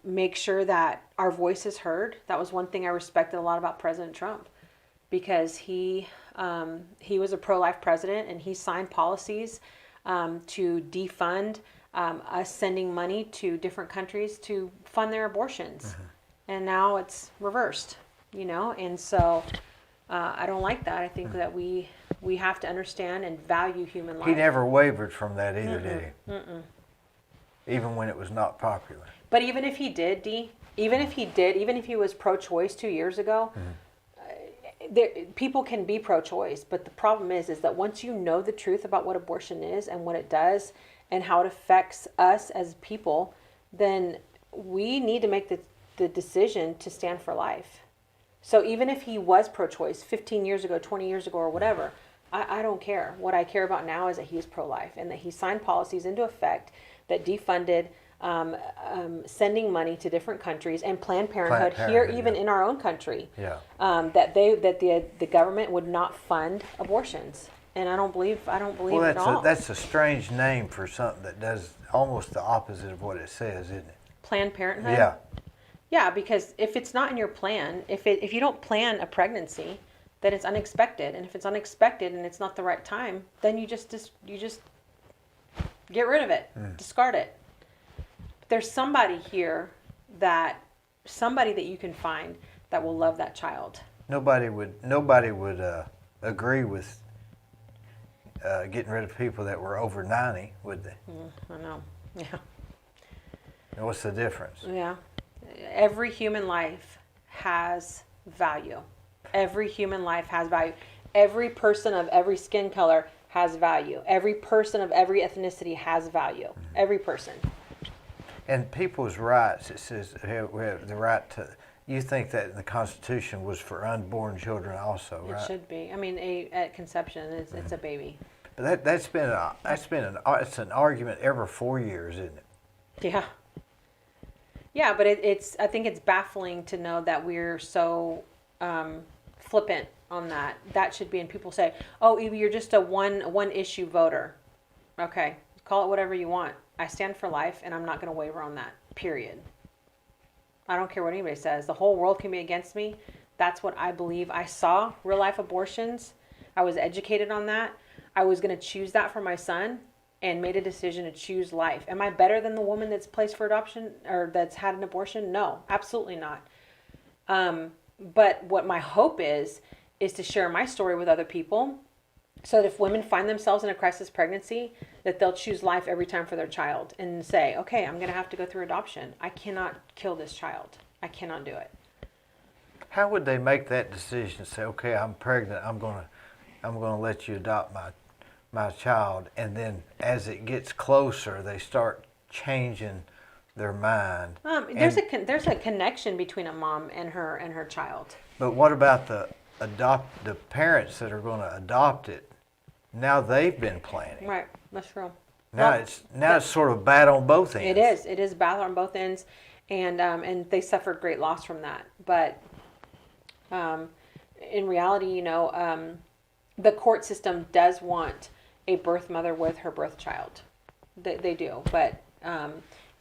make sure that our voice is heard. That was one thing I respected a lot about President Trump, because he was a pro-life president, and he signed policies to defund us sending money to different countries to fund their abortions. And now it's reversed, and so I don't like that. I think that we have to understand and value human life. He never wavered from that either, did he? Even when it was not popular. But even if he did, Dee, even if he was pro-choice 2 years ago, people can be pro-choice. But the problem is that once you know the truth about what abortion is and what it does and how it affects us as people, then we need to make the decision to stand for life. So even if he was pro-choice 15 years ago, 20 years ago, or whatever, I don't care. What I care about now is that he is pro-life and that he signed policies into effect that defunded sending money to different countries and Planned Parenthood here, even in our own country. That the government would not fund abortions, and I don't believe at all. That's a strange name for something that does almost the opposite of what it says, isn't it? Planned Parenthood. Yeah. Yeah, because if it's not in your plan, if you don't plan a pregnancy, then it's unexpected, and if it's unexpected and it's not the right time, then you just get rid of it, discard it. There's somebody here somebody that you can find that will love that child. Nobody would agree with getting rid of people that were over 90, would they? I know. Yeah. And what's the difference? Yeah. Every human life has value. Every human life has value. Every person of every skin color has value. Every person of every ethnicity has value. Every person. And people's rights, it says we have the right to. You think that the Constitution was for unborn children also, right? It should be. I mean, at conception, it's a baby. But it's an argument every 4 years, isn't it? Yeah. Yeah, but I think it's baffling to know that we're so flippant on that. That should be, and people say, "Oh, Evie, you're just a one issue voter." Okay, call it whatever you want. I stand for life, and I'm not going to waver on that. Period. I don't care what anybody says. The whole world can be against me. That's what I believe. I saw real life abortions. I was educated on that. I was going to choose that for my son, and made a decision to choose life. Am I better than the woman that's placed for adoption or that's had an abortion? No, absolutely not. But what my hope is to share my story with other people, so that if women find themselves in a crisis pregnancy, that they'll choose life every time for their child and say, okay, I'm going to have to go through adoption. I cannot kill this child. I cannot do it. How would they make that decision? Say, okay, I'm pregnant. I'm going to let you adopt my child, and then as it gets closer, they start changing their mind. There's a connection between a mom and her child. But what about the parents that are going to adopt it? Now they've been planning. Right, that's true. Now it's sort of bad on both ends. It is bad on both ends, and they suffered great loss from that. But in reality, the court system does want a birth mother with her birth child. They do. But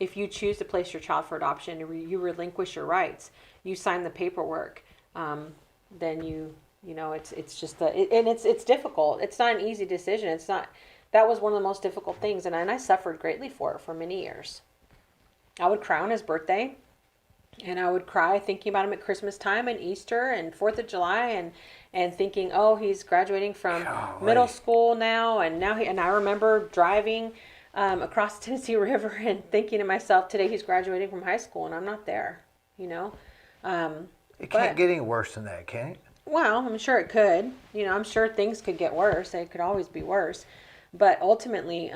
if you choose to place your child for adoption, you relinquish your rights, you sign the paperwork, then it's just it's difficult. It's not an easy decision. It's not. That was one of the most difficult things, and I suffered greatly for it for many years. I would cry on his birthday, and I would cry thinking about him at Christmas time and Easter and 4th of July, and thinking, oh, he's graduating from middle school now, and I remember driving across the Tennessee River and thinking to myself, today he's graduating from high school, and I'm not there. It can't get any worse than that, can it? Well, I'm sure it could. I'm sure things could get worse. It could always be worse. But ultimately,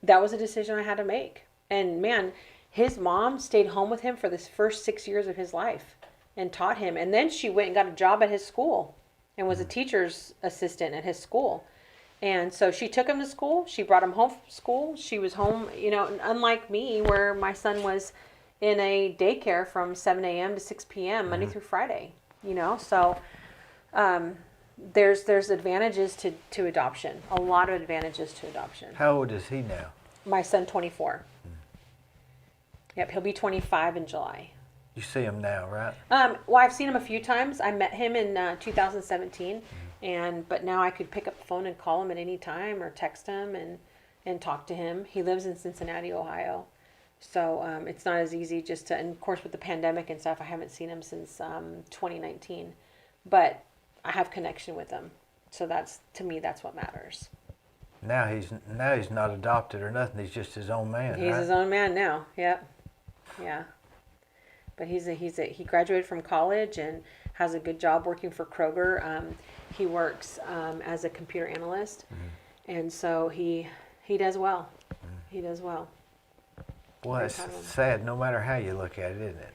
that was a decision I had to make. And man, his mom stayed home with him for the first 6 years of his life and taught him. And then she went and got a job at his school and was a teacher's assistant at his school. And so she took him to school. She brought him home from school. She was home, unlike me, where my son was in a daycare from 7 a.m. to 6 p.m. Monday through Friday. So there's advantages to adoption. A lot of advantages to adoption. How old is he now? My son, 24. Yep, he'll be 25 in July. You see him now, right? Well, I've seen him a few times. I met him in 2017, but now I could pick up the phone and call him at any time or text him and talk to him. He lives in Cincinnati, Ohio, so it's not as easy just to. And of course, with the pandemic and stuff, I haven't seen him since 2019, but I have connection with him. So to me, that's what matters. Now he's not adopted or nothing. He's just his own man. He's right? his own man now. Yep. Yeah. But he graduated from college and has a good job working for Kroger. He works as a computer analyst, and so he does well. He does well. Well, it's sad no matter how you look at it, isn't it?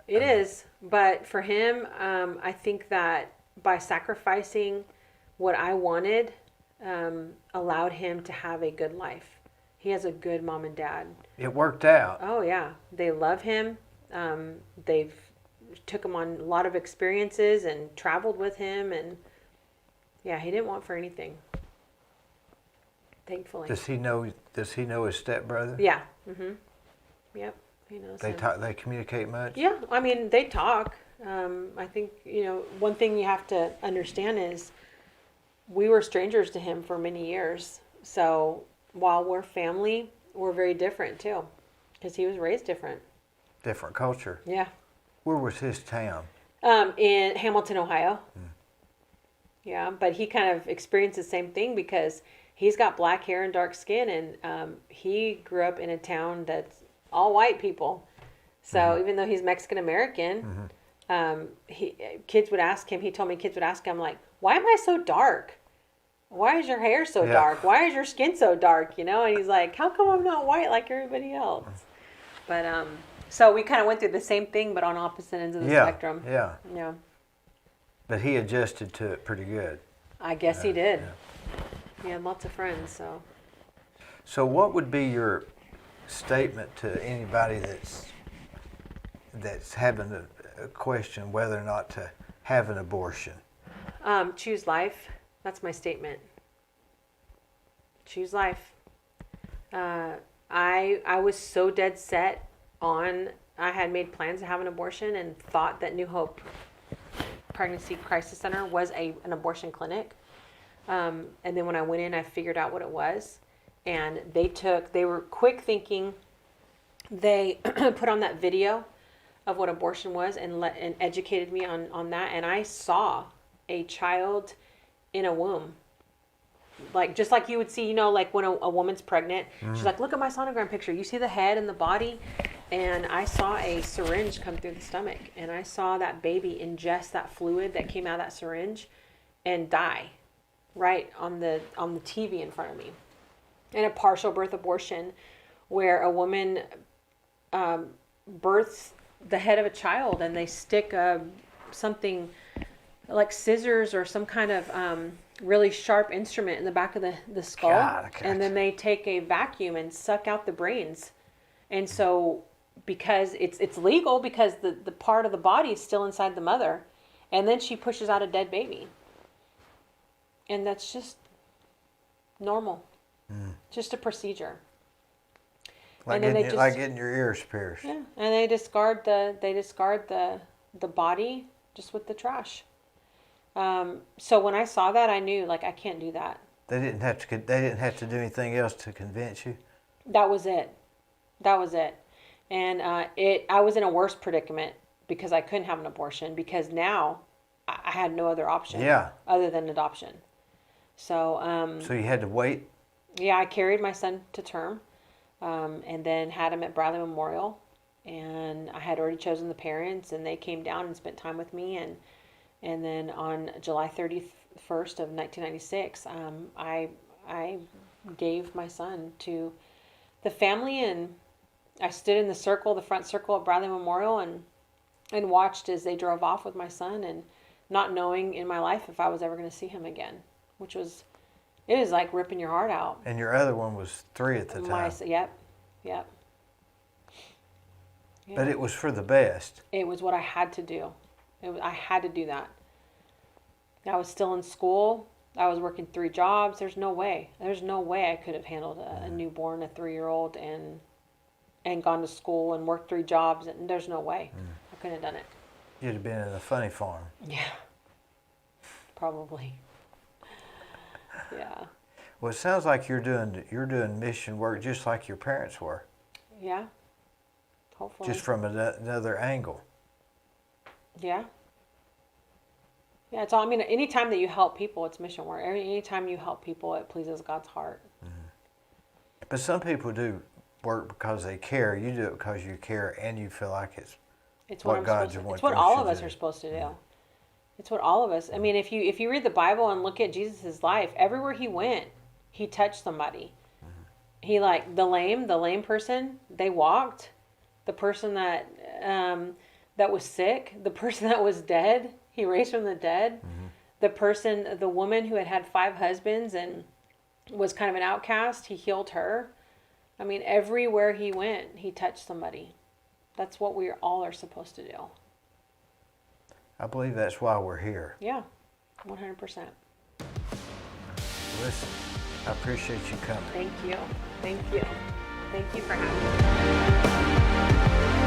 It is, but for him, I think that by sacrificing what I wanted, allowed him to have a good life. He has a good mom and dad. It worked out. Oh yeah, they love him. They've took him on a lot of experiences and traveled with him, and yeah, he didn't want for anything. Thankfully. Does he know his stepbrother? Yeah. Yep. He knows They him. talk. They communicate much. Yeah, I mean they talk. I think one thing you have to understand is we were strangers to him for many years. So while we're family, we're very different too, because he was raised different. Different culture. Yeah. Where was his town? In Hamilton, Ohio. Yeah, but he kind of experienced the same thing because he's got black hair and dark skin, and he grew up in a town that's all white people. So even though he's Mexican American, kids would ask him. He told me kids would ask him like, "Why am I so dark? Why is your hair so dark? Why is your skin so dark?" And he's like, "How come I'm not white like everybody else?" But so we kind of went through the same thing, but on opposite ends of the spectrum. Yeah. Yeah. But he adjusted to it pretty good. I guess he did. He had lots of friends, so. So what would be your statement to anybody that's having a question whether or not to have an abortion? Choose life. That's my statement. Choose life. I was so dead set on. I had made plans to have an abortion and thought that New Hope Pregnancy Crisis Center was an abortion clinic. And then when I went in, I figured out what it was. And they were quick thinking. They put on that video of what abortion was and educated me on that. And I saw a child in a womb. Like, just like you would see, like when a woman's pregnant, she's like, "Look at my sonogram picture. You see the head and the body?" And I saw a syringe come through the stomach, and I saw that baby ingest that fluid that came out of that syringe and die right on the TV in front of me. And a partial birth abortion where a woman births the head of a child and they stick something like scissors or some kind of really sharp instrument in the back of the skull. God, and then they take a vacuum and suck out the brains. And so because it's legal because the part of the body is still inside the mother, and then she pushes out a dead baby. And that's just normal. Just a procedure. Like getting your ears pierced. Yeah, and they discard the body just with the trash. So when I saw that, I knew I can't do that. They didn't have to do anything else to convince you. That was it. And I was in a worse predicament because I couldn't have an abortion because now I had no other option. Other than adoption. So. So you had to wait. Yeah, I carried my son to term, and then had him at Bradley Memorial, and I had already chosen the parents, and they came down and spent time with me, and And then on July 31st of 1996, I gave my son to the family, and I stood in the circle, the front circle of Bradley Memorial, and watched as they drove off with my son, and not knowing in my life if I was ever going to see him again, which was, it was like ripping your heart out. And your other one was 3 at the time. Yep. But it was for the best. It was what I had to do. I had to do that. I was still in school. I was working 3 jobs. There's no way I could have handled a newborn, a 3-year-old, and gone to school and worked 3 jobs. And there's no way I couldn't have done it. You'd have been in the funny farm. Yeah, probably. Yeah. Well, it sounds like you're doing mission work just like your parents were. Yeah. Hopefully. Just from another angle. Yeah. Yeah, it's all, I mean, anytime that you help people, it's mission work. Anytime you help people, it pleases God's heart. But some people do work because they care. You do it because you care and you feel like it's what God's it's what what you all should of us do. are supposed to do. It's what all of us. I mean, if you read the Bible and look at Jesus' life, everywhere he went, he touched somebody. He, like the lame person, they walked. The person that was sick, the person that was dead, he raised from the dead. The woman who had 5 husbands and was kind of an outcast, he healed her. I mean, everywhere he went, he touched somebody. That's what we all are supposed to do. I believe that's why we're here. Yeah, 100%. Listen, I appreciate you coming. Thank you. Thank you. Thank you for having me.